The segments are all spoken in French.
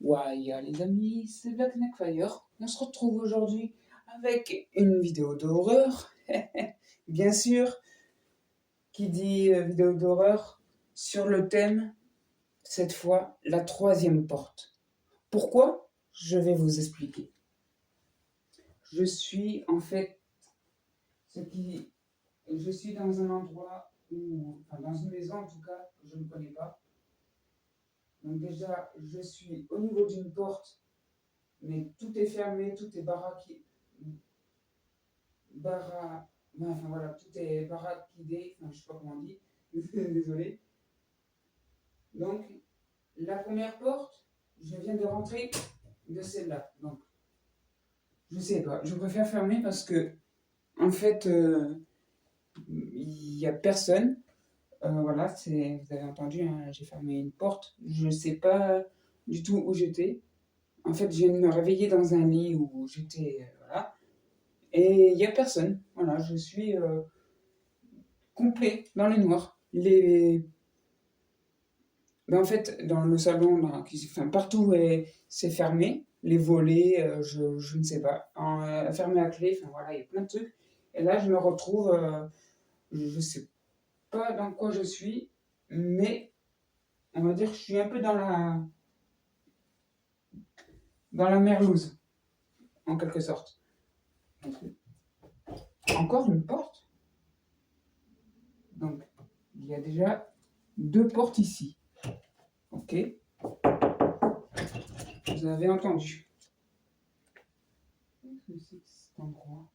Ouais, les amis, c'est Black Fire. On se retrouve aujourd'hui avec une vidéo d'horreur. Bien sûr, qui dit vidéo d'horreur sur le thème, cette fois, la troisième porte. Pourquoi? Je vais vous expliquer. Je suis en fait, ce qui, je suis dans un endroit enfin dans une maison en tout cas, que je ne connais pas. Donc déjà, je suis au niveau d'une porte, mais tout est fermé, tout est baraqué, enfin voilà, tout est barricadé, enfin je sais pas comment on dit, désolé. Donc, la première porte, je viens de rentrer de celle-là. Donc, je sais pas, je préfère fermer parce que, en fait, il y a personne. Voilà, vous avez entendu, hein, j'ai fermé une porte. Je sais pas du tout où j'étais. En fait, je viens de me réveiller dans un lit où j'étais, voilà. Et il y a personne. Voilà, je suis complet dans le noir. Ben, en fait, dans le salon, dans la cuisine, enfin, partout, c'est fermé. Les volets, je ne sais pas. Fermé à clé, enfin voilà, il y a plein de trucs. Et là, je me retrouve, je ne sais pas dans quoi je suis, mais on va dire que je suis un peu dans la merlouze, en quelque sorte. Encore une porte. Donc, il y a déjà deux portes ici. Ok? Vous avez entendu. Qu'est-ce que c'est que cet endroit?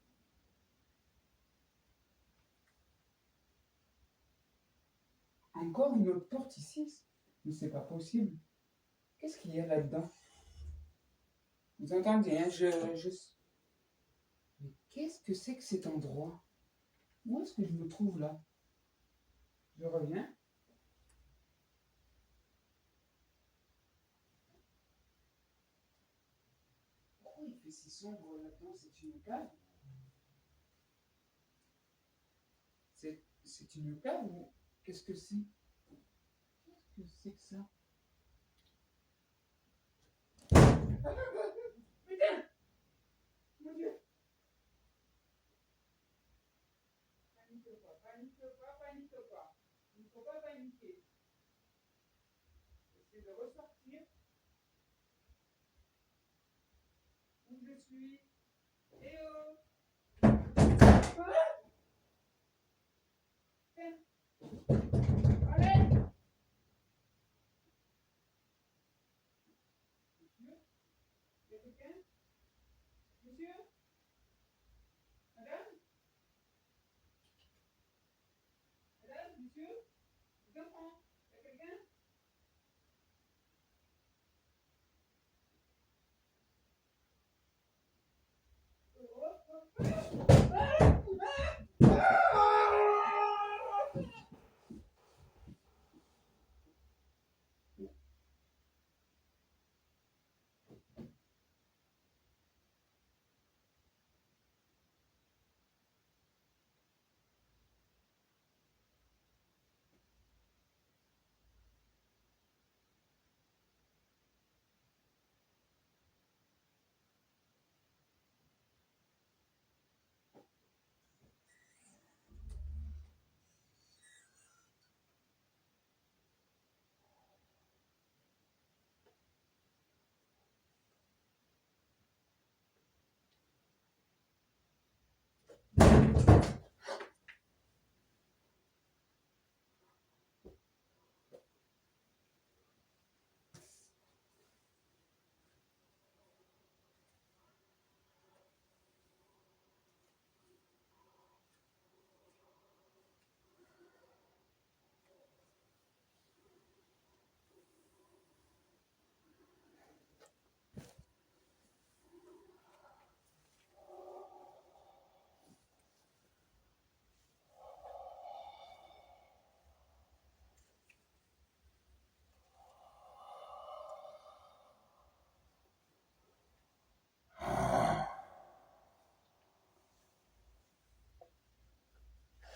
Encore une autre porte ici? Mais c'est pas possible. Qu'est-ce qu'il y a là-dedans? Vous entendez, hein, Mais qu'est-ce que c'est que cet endroit? Où est-ce que je me trouve là? Je reviens. Pourquoi il fait si sombre là-dedans? C'est une cave? C'est une cave ou qu'est-ce que c'est? Qu'est-ce que c'est que ça? Putain! Mon Dieu! Panique pas, panique pas, panique pas. Il ne faut pas paniquer. J'essaie de ressortir où je suis. Eh oh! Allez! Monsieur? Il y a quelqu'un? Monsieur? Madame? Madame? Monsieur? Les enfants? Il y a quelqu'un?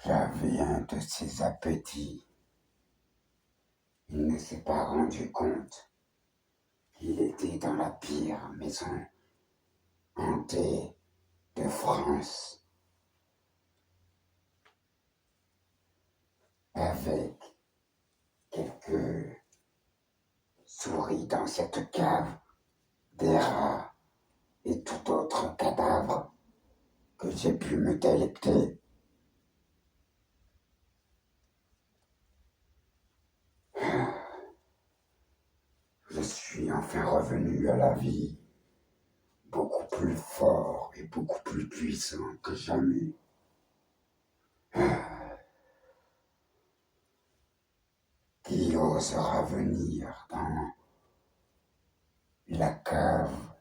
J'avais un de ses appétits. Il ne s'est pas rendu compte qu'il été dans la pire maison hantée de France, avec quelques souris dans cette cave, des rats et tout autre cadavre que j'ai pu me délecter. Je suis enfin revenu à la vie, beaucoup plus fort et beaucoup plus puissant que jamais. Qui osera venir dans la cave?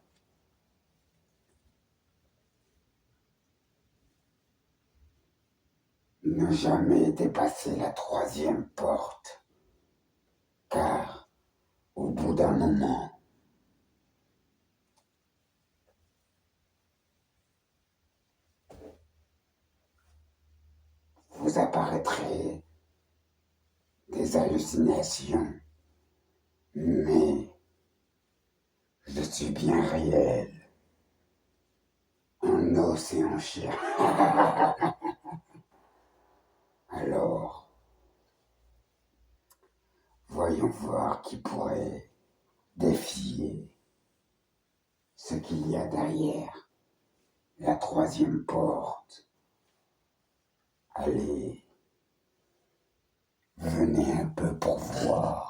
Ne jamais dépasser la 3e porte, car au bout d'un moment, vous apparaîtrez des hallucinations, mais je suis bien réel, en os et en chair. Alors, voyons voir qui pourrait défier ce qu'il y a derrière la 3e porte. Allez, venez un peu pour voir.